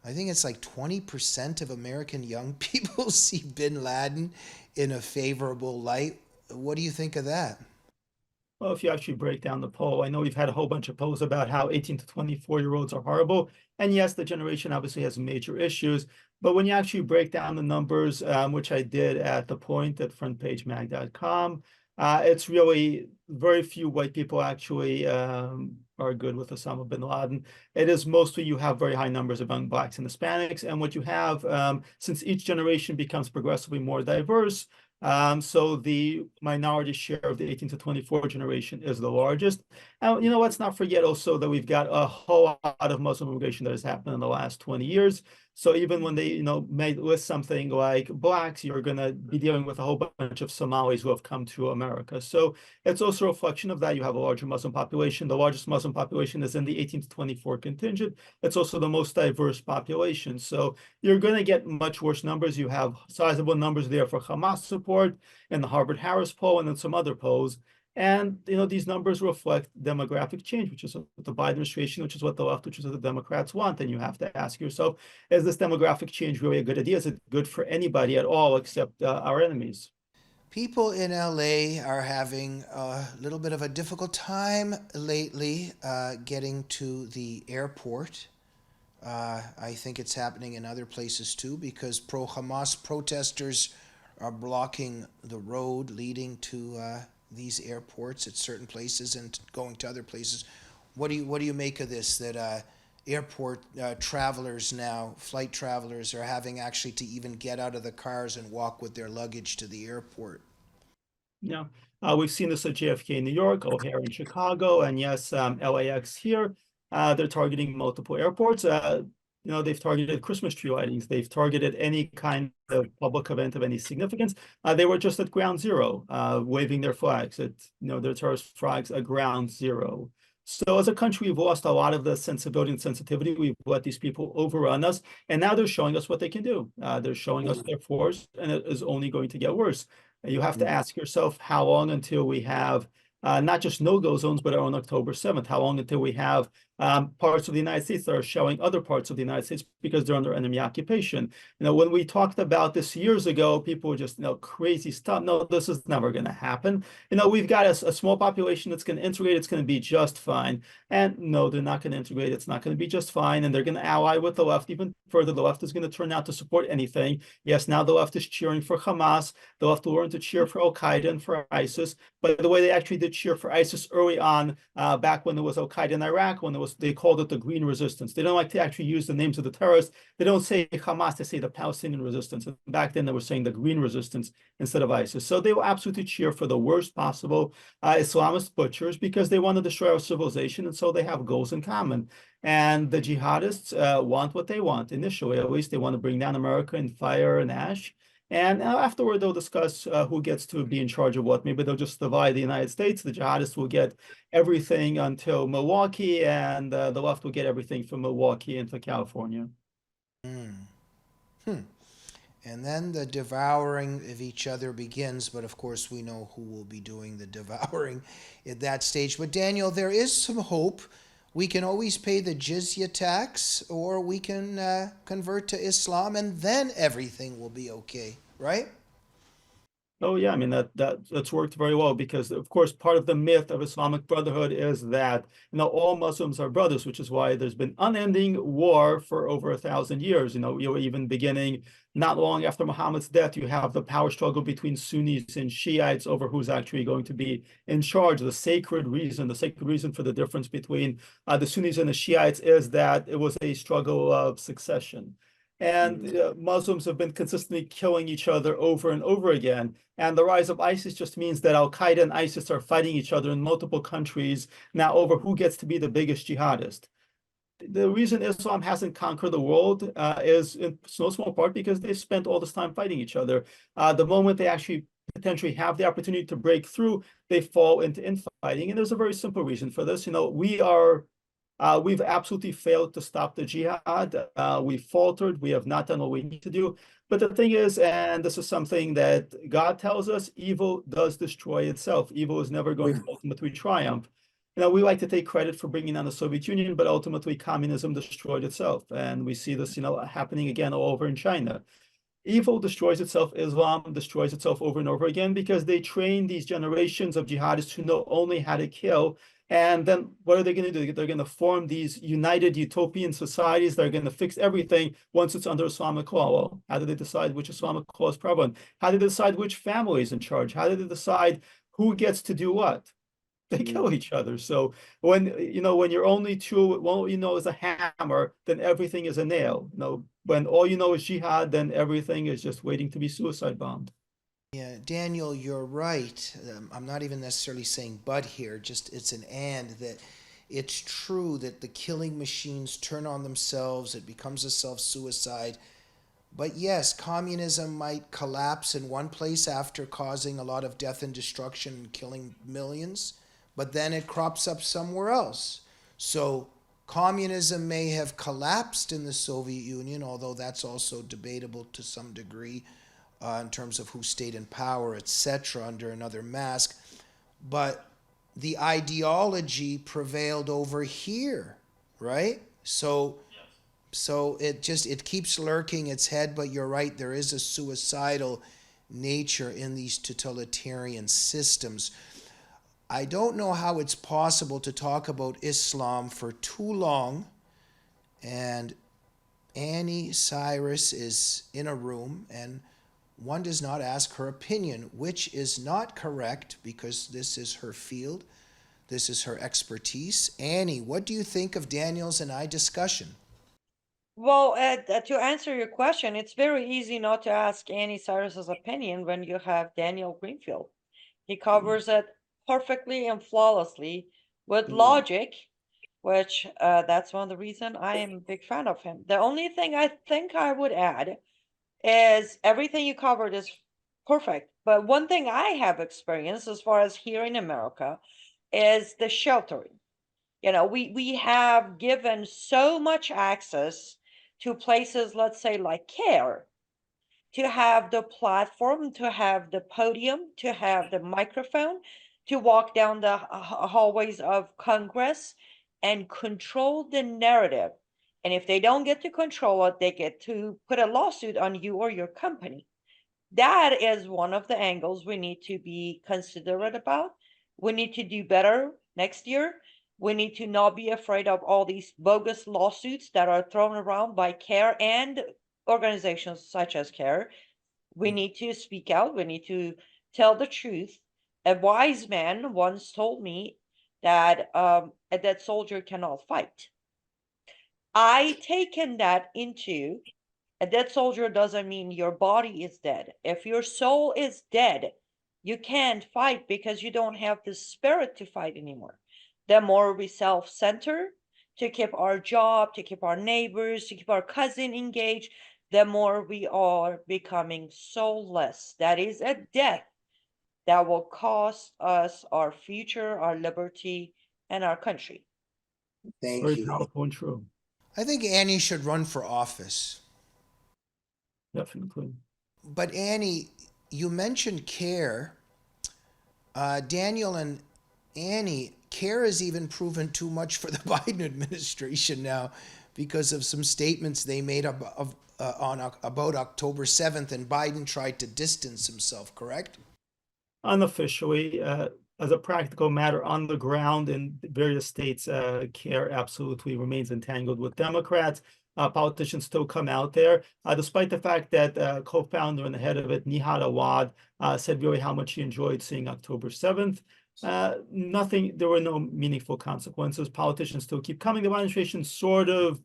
I think it's like 20% of American young people see bin Laden in a favorable light. What do you think of that? Well, if you actually break down the poll, I know we've had a whole bunch of polls about how 18 to 24-year-olds are horrible. And yes, the generation obviously has major issues. But when you actually break down the numbers, which I did at The Point at frontpagemag.com, it's really very few white people actually are good with Osama bin Laden. It is mostly you have very high numbers among Blacks and Hispanics. And what you have, since each generation becomes progressively more diverse, so the minority share of the 18 to 24 generation is the largest. And let's not forget also that we've got a whole lot of Muslim immigration that has happened in the last 20 years. So even when they, may list something like Blacks, you're going to be dealing with a whole bunch of Somalis who have come to America. So it's also a reflection of that. You have a larger Muslim population. The largest Muslim population is in the 18 to 24 contingent. It's also the most diverse population. So you're going to get much worse numbers. You have sizable numbers there for Hamas support in the Harvard-Harris poll and then some other polls. And these numbers reflect demographic change, which is what the Biden administration, which is what the left, which is what the Democrats want. And you have to ask yourself, is this demographic change really a good idea? Is it good for anybody at all except our enemies? People in LA are having a little bit of a difficult time lately getting to the airport. I think it's happening in other places too because pro-Hamas protesters are blocking the road leading to these airports at certain places and going to other places. What do you make of this? That airport travelers now, flight travelers, are having actually to even get out of the cars and walk with their luggage to the airport. Yeah, we've seen this at JFK in New York, O'Hare in Chicago, and yes, LAX here. They're targeting multiple airports. They've targeted Christmas tree lightings. They've targeted any kind of public event of any significance. They were just at Ground Zero, waving their flags, their terrorist flags at Ground Zero. So as a country, we've lost a lot of the sensibility and sensitivity. We've let these people overrun us, and now they're showing us what they can do. They're showing us their force, and it is only going to get worse. You have to ask yourself how long until we have not just no-go zones, but on October 7th, how long until we have parts of the United States that are showing other parts of the United States because they're under enemy occupation. When we talked about this years ago, people were just, crazy stuff. No, this is never going to happen. We've got a small population that's going to integrate. It's going to be just fine. And no, they're not going to integrate. It's not going to be just fine. And they're going to ally with the left even further. The left is going to turn out to support anything. Yes, now the left is cheering for Hamas. The left will learn to cheer for Al-Qaeda and for ISIS. By the way, they actually did cheer for ISIS early on, back when there was Al-Qaeda in Iraq, when they called it the Green Resistance. They don't like to actually use the names of the terrorists. They don't say Hamas, they say the Palestinian Resistance. And back then they were saying the Green Resistance instead of ISIS. So they will absolutely cheer for the worst possible Islamist butchers because they want to destroy our civilization. And so they have goals in common. And the jihadists want what they want. Initially, at least, they want to bring down America in fire and ash. And afterward, they'll discuss who gets to be in charge of what. Maybe they'll just divide the United States. The jihadists will get everything until Milwaukee, and the left will get everything from Milwaukee into California. And then the devouring of each other begins, but of course we know who will be doing the devouring at that stage. But Daniel, there is some hope. We can always pay the jizya tax, or we can convert to Islam, and then everything will be okay, right? Oh yeah, I mean that's worked very well because of course part of the myth of Islamic Brotherhood is that all Muslims are brothers, which is why there's been unending war for over 1,000 years. You're even beginning not long after Muhammad's death, you have the power struggle between Sunnis and Shiites over who's actually going to be in charge. The sacred reason for the difference between the Sunnis and the Shiites is that it was a struggle of succession. And Muslims have been consistently killing each other over and over again. And the rise of ISIS just means that Al-Qaeda and ISIS are fighting each other in multiple countries now over who gets to be the biggest jihadist. The reason Islam hasn't conquered the world is in no small part because they've spent all this time fighting each other. The moment they actually potentially have the opportunity to break through, they fall into infighting. And there's a very simple reason for this. We've absolutely failed to stop the jihad. We faltered. We have not done what we need to do. But the thing is, and this is something that God tells us, evil does destroy itself. Evil is never going to ultimately triumph. we like to take credit for bringing down the Soviet Union, but ultimately communism destroyed itself. And we see this, happening again all over in China. Evil destroys itself, Islam destroys itself over and over again because they train these generations of jihadists who know only how to kill. And then what are they going to do? They're going to form these united utopian societies. They're going to fix everything once it's under Islamic law. Well, how do they decide which Islamic law is prevalent? How do they decide which family is in charge? How do they decide who gets to do what? They kill each other. So when your only tool, all you know is a hammer, then everything is a nail. When all you know is jihad, then everything is just waiting to be suicide bombed. Yeah, Daniel, you're right. I'm not even necessarily saying but here, just it's an and, that it's true that the killing machines turn on themselves, it becomes a self-suicide. But yes, communism might collapse in one place after causing a lot of death and destruction and killing millions, but then it crops up somewhere else. So communism may have collapsed in the Soviet Union, although that's also debatable to some degree. In terms of who stayed in power, etc., under another mask. But the ideology prevailed over here, right? So it keeps lurking its head, but you're right, there is a suicidal nature in these totalitarian systems. I don't know how it's possible to talk about Islam for too long, and Annie Cyrus is in a room, and one does not ask her opinion, which is not correct because this is her field. This is her expertise. Annie, what do you think of Daniel's and I discussion? Well, to answer your question, it's very easy not to ask Annie Cyrus's opinion when you have Daniel Greenfield. He covers it perfectly and flawlessly with logic, which that's one of the reasons I am a big fan of him. The only thing I think I would add is everything you covered is perfect. But one thing I have experienced as far as here in America is the sheltering. We have given so much access to places, let's say like care, to have the platform, to have the podium, to have the microphone, to walk down the hallways of Congress and control the narrative. And if they don't get to control it, they get to put a lawsuit on you or your company. That is one of the angles we need to be considerate about. We need to do better next year. We need to not be afraid of all these bogus lawsuits that are thrown around by CARE and organizations such as CARE. We need to speak out. We need to tell the truth. A wise man once told me that a dead soldier cannot fight. I taken that into a dead soldier doesn't mean your body is dead. If your soul is dead, you can't fight because you don't have the spirit to fight anymore. The more we self-center to keep our job, to keep our neighbors, to keep our cousin engaged, the more we are becoming soulless. That is a death that will cost us our future, our liberty, and our country. Thank Very you. powerful and true. I think Annie should run for office. Definitely. But Annie, you mentioned CARE. Daniel and Annie, CARE has even proven too much for the Biden administration now because of some statements they made about October 7th, and Biden tried to distance himself, correct? Unofficially, as a practical matter on the ground in various states, CARE absolutely remains entangled with Democrats. Politicians still come out there, despite the fact that co-founder and the head of it, Nihad Awad, said really how much he enjoyed seeing October 7th. There were no meaningful consequences. Politicians still keep coming. The administration sort of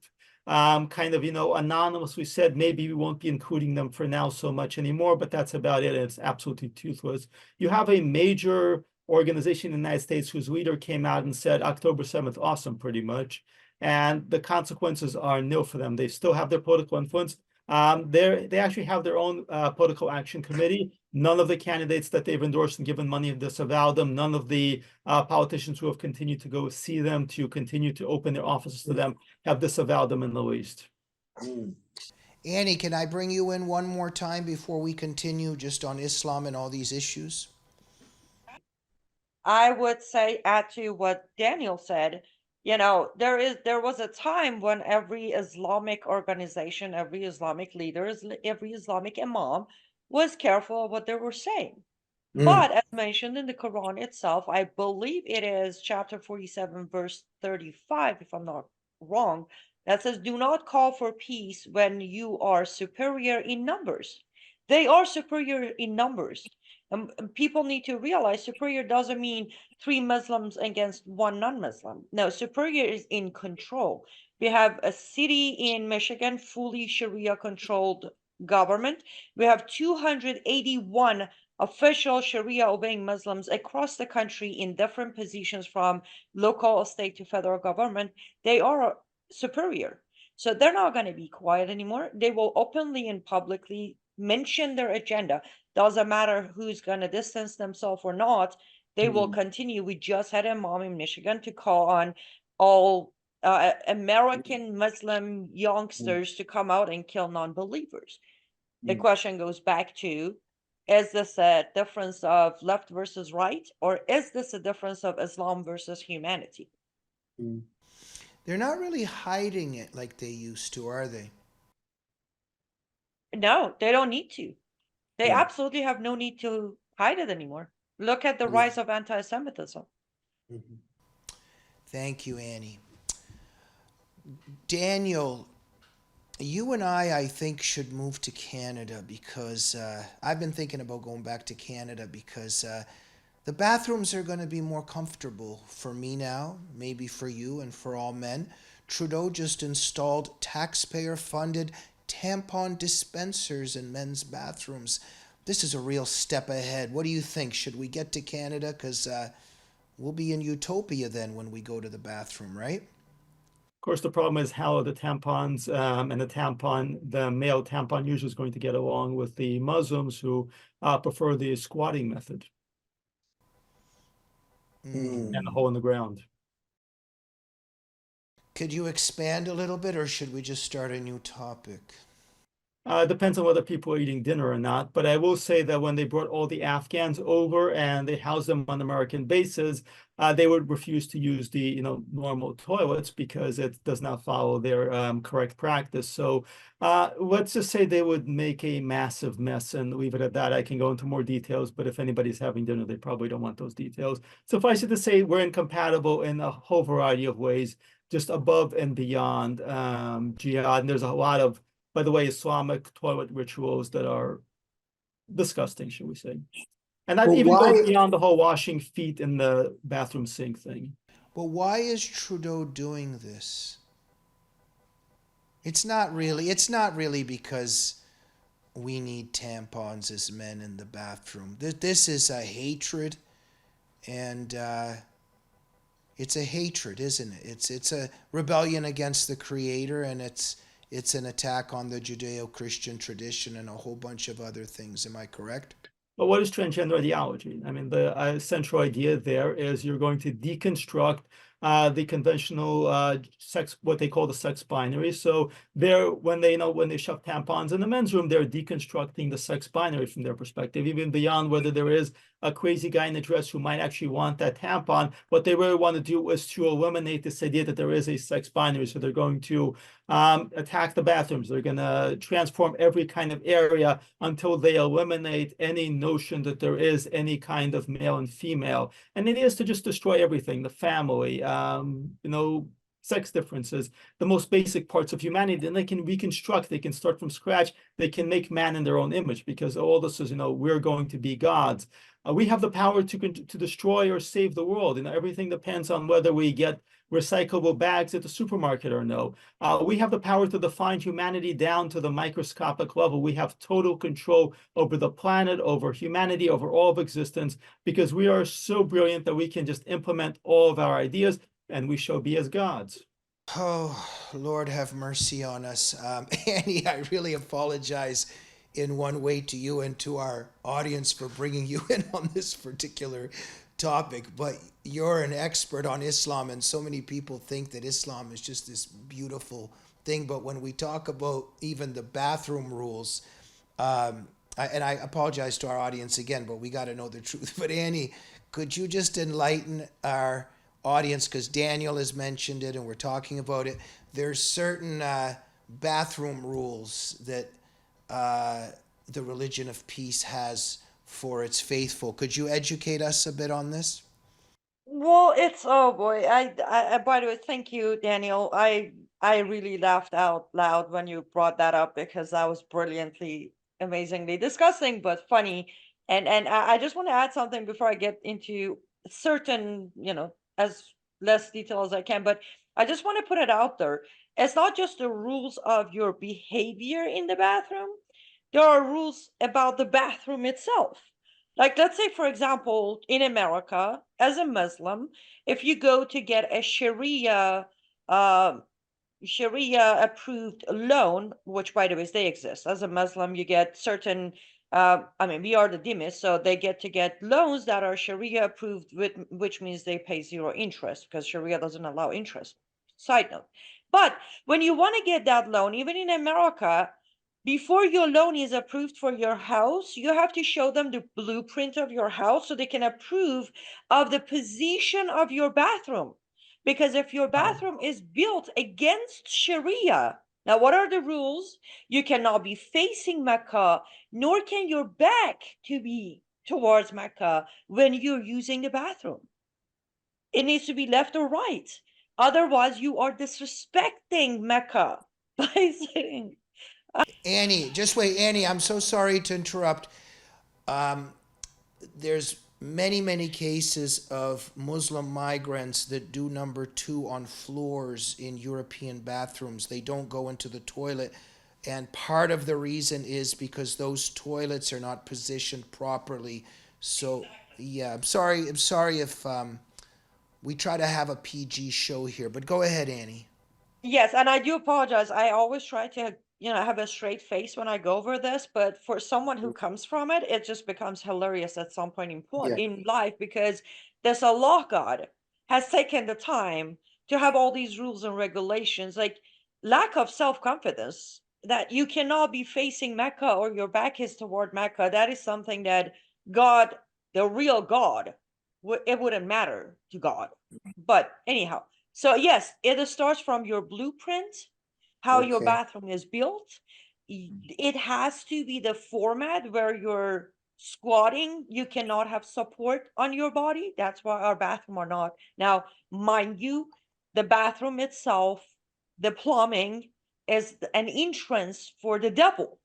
anonymously said maybe we won't be including them for now so much anymore, but that's about it. It's absolutely toothless. You have a major organization in the United States whose leader came out and said October 7th, awesome, pretty much. And the consequences are nil for them. They still have their political influence. They actually have their own political action committee. None of the candidates that they've endorsed and given money have disavowed them. None of the politicians who have continued to go see them, to continue to open their offices to them, have disavowed them in the least. Annie, can I bring you in one more time before we continue just on Islam and all these issues? I would say, add to what Daniel said, there was a time when every Islamic organization, every Islamic leader, every Islamic imam was careful of what they were saying. But as mentioned in the Quran itself, I believe it is chapter 47, verse 35, if I'm not wrong, that says, "Do not call for peace when you are superior in numbers." They are superior in numbers. And people need to realize superior doesn't mean three Muslims against one non-Muslim. No, superior is in control. We have a city in Michigan, fully Sharia controlled government. We have 281 official Sharia obeying Muslims across the country in different positions from local, state to federal government. They are superior. So they're not going to be quiet anymore. They will openly and publicly mention their agenda. Doesn't matter who's going to distance themselves or not. They will continue. We just had a mom in Michigan to call on all American Muslim youngsters to come out and kill non-believers. The question goes back to, is this a difference of left versus right, or is this a difference of Islam versus humanity? They're not really hiding it like they used to, are they? No, they don't need to. They absolutely have no need to hide it anymore. Look at the rise of anti-Semitism. Thank you, Annie. Daniel, you and I think, should move to Canada because I've been thinking about going back to Canada because the bathrooms are going to be more comfortable for me now, maybe for you and for all men. Trudeau just installed taxpayer-funded tampon dispensers in men's bathrooms. This is a real step ahead. What do you think? Should we get to Canada? Because we'll be in utopia then when we go to the bathroom, right? Of course, the problem is how the tampons and the male tampon user is going to get along with the Muslims who prefer the squatting method and the hole in the ground. Could you expand a little bit, or should we just start a new topic? Depends on whether people are eating dinner or not. But I will say that when they brought all the Afghans over and they housed them on American bases, they would refuse to use the normal toilets because it does not follow their correct practice. So let's just say they would make a massive mess and leave it at that. I can go into more details, but if anybody's having dinner, they probably don't want those details. Suffice it to say, we're incompatible in a whole variety of ways, just above and beyond jihad. And there's a lot of, by the way, Islamic toilet rituals that are disgusting, should we say. And that even goes beyond the whole washing feet in the bathroom sink thing. But why is Trudeau doing this? It's not really because we need tampons as men in the bathroom. This is a hatred, and it's a hatred, isn't it? It's a rebellion against the Creator, and it's an attack on the Judeo-Christian tradition and a whole bunch of other things. Am I correct? But what is transgender ideology? I mean, the central idea there is you're going to deconstruct the conventional sex, what they call the sex binary. So when they shove tampons in the men's room, they're deconstructing the sex binary from their perspective, even beyond whether there is a crazy guy in a dress who might actually want that tampon. What they really want to do is to eliminate this idea that there is a sex binary. So they're going to attack the bathrooms. They're going to transform every kind of area until they eliminate any notion that there is any kind of male and female. And it is to just destroy everything, the family, sex differences, the most basic parts of humanity. Then they can reconstruct, they can start from scratch, they can make man in their own image, because all this is, we're going to be gods. We have the power to destroy or save the world. Everything depends on whether we get recyclable bags at the supermarket or no. We have the power to define humanity down to the microscopic level. We have total control over the planet, over humanity, over all of existence, because we are so brilliant that we can just implement all of our ideas, and we shall be as gods. Oh, Lord have mercy on us. Annie, I really apologize in one way to you and to our audience for bringing you in on this particular topic, but you're an expert on Islam, and so many people think that Islam is just this beautiful thing. But when we talk about even the bathroom rules, and I apologize to our audience again, but we got to know the truth. But Annie, could you just enlighten our audience, because Daniel has mentioned it and we're talking about it. There's certain bathroom rules that the religion of peace has for its faithful. Could you educate us a bit on this? Well, it's oh boy. By the way, thank you, Daniel. I really laughed out loud when you brought that up because that was brilliantly, amazingly disgusting but funny. And I just want to add something before I get into certain, as less detail as I can, but I just want to put it out there. It's not just the rules of your behavior in the bathroom. There are rules about the bathroom itself. Like, let's say, for example, in America, as a Muslim, if you go to get a uh, Sharia approved loan, which by the way, they exist. As a Muslim, you get certain, I mean, we are the dhimmis, so they get to get loans that are Sharia approved, which means they pay zero interest because Sharia doesn't allow interest. Side note. But when you want to get that loan, even in America, before your loan is approved for your house, you have to show them the blueprint of your house so they can approve of the position of your bathroom. Because if your bathroom is built against Sharia, now what are the rules? You cannot be facing Mecca, nor can your back to be towards Mecca when you're using the bathroom. It needs to be left or right. Otherwise, you are disrespecting Mecca by saying. Annie, just wait, Annie, I'm so sorry to interrupt. There's many cases of Muslim migrants that do number 2 on floors in European bathrooms. They don't go into the toilet. And part of the reason is because those toilets are not positioned properly. So, yeah, I'm sorry if we try to have a PG show here, but go ahead, Annie. Yes, and I do apologize. I always try to, have a straight face when I go over this, but for someone who comes from it, it just becomes hilarious at some point Yeah. in life because this Allah God has taken the time to have all these rules and regulations, like lack of self-confidence that you cannot be facing Mecca or your back is toward Mecca. That is something that God, the real God, it wouldn't matter to God. But anyhow. So yes, it starts from your blueprint, how your Okay. bathroom is built. It has to be the format where you're squatting. You cannot have support on your body. That's why our bathroom are not. Now, mind you, the bathroom itself, the plumbing is an entrance for the devil.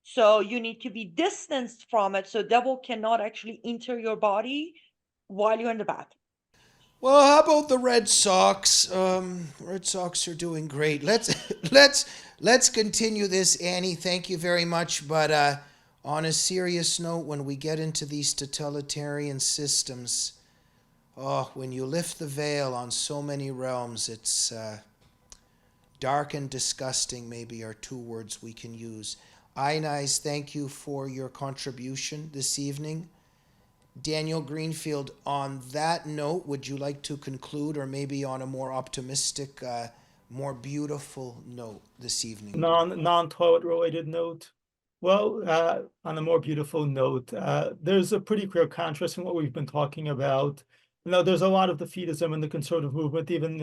So you need to be distanced from it so devil cannot actually enter your body while you're in the bathroom. Well, how about the Red Sox? Red Sox are doing great. Let's continue this, Annie. Thank you very much. But on a serious note, when we get into these totalitarian systems, when you lift the veil on so many realms, it's dark and disgusting. Maybe are 2 words we can use. Inez, thank you for your contribution this evening. Daniel Greenfield, on that note, would you like to conclude, or maybe on a more optimistic, more beautiful note this evening? Non-toilet related note. Well, on a more beautiful note, there's a pretty clear contrast in what we've been talking about. There's a lot of defeatism in the conservative movement, even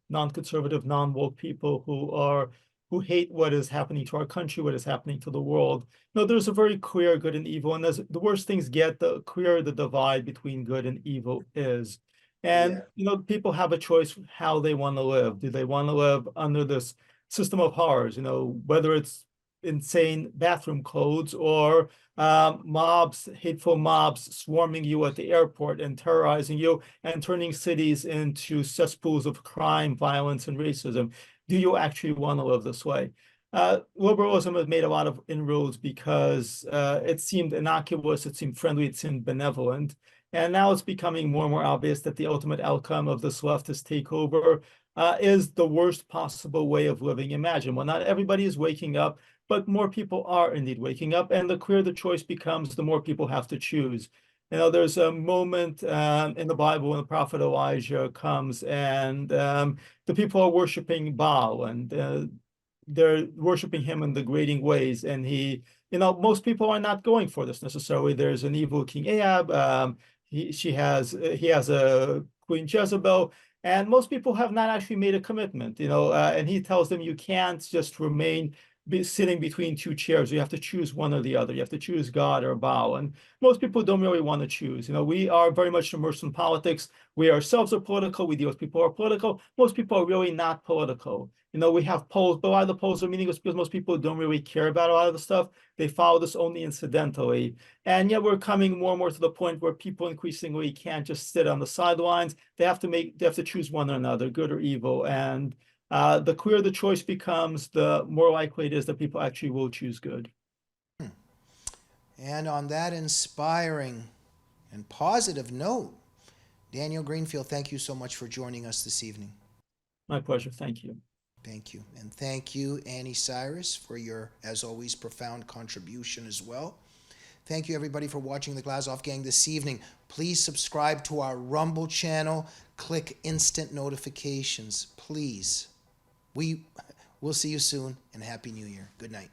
non-conservative, non-woke people who hate what is happening to our country, what is happening to the world. There's a very clear good and evil, and as the worse things get, the clearer the divide between good and evil is. And people have a choice how they want to live. Do they want to live under this system of horrors? Whether it's insane bathroom codes or hateful mobs swarming you at the airport and terrorizing you and turning cities into cesspools of crime, violence, and racism. Do you actually want to live this way? Liberalism has made a lot of inroads because it seemed innocuous, it seemed friendly, it seemed benevolent. And now it's becoming more and more obvious that the ultimate outcome of this leftist takeover is the worst possible way of living imaginable. Not everybody is waking up, but more people are indeed waking up. And the clearer the choice becomes, the more people have to choose. There's a moment in the Bible when the prophet Elijah comes and the people are worshiping Baal and they're worshiping him in degrading ways. And most people are not going for this necessarily. There's an evil King Ahab. he has a Queen Jezebel, and most people have not actually made a commitment, and he tells them you can't just remain sitting between two chairs. You have to choose one or the other. You have to choose God or Baal. And most people don't really want to choose. We are very much immersed in politics. We ourselves are political. We deal with people who are political. Most people are really not political. We have polls, but a lot of the polls are meaningless because most people don't really care about a lot of the stuff. They follow this only incidentally. And yet we're coming more and more to the point where people increasingly can't just sit on the sidelines. They have to choose one or another, good or evil. And the clearer the choice becomes, the more likely it is that people actually will choose good. And on that inspiring and positive note, Daniel Greenfield, thank you so much for joining us this evening. My pleasure. Thank you. Thank you. And thank you, Annie Cyrus, for your, as always, profound contribution as well. Thank you, everybody, for watching the Glazov Gang this evening. Please subscribe to our Rumble channel. Click instant notifications, please. We'll see you soon, and Happy New Year. Good night.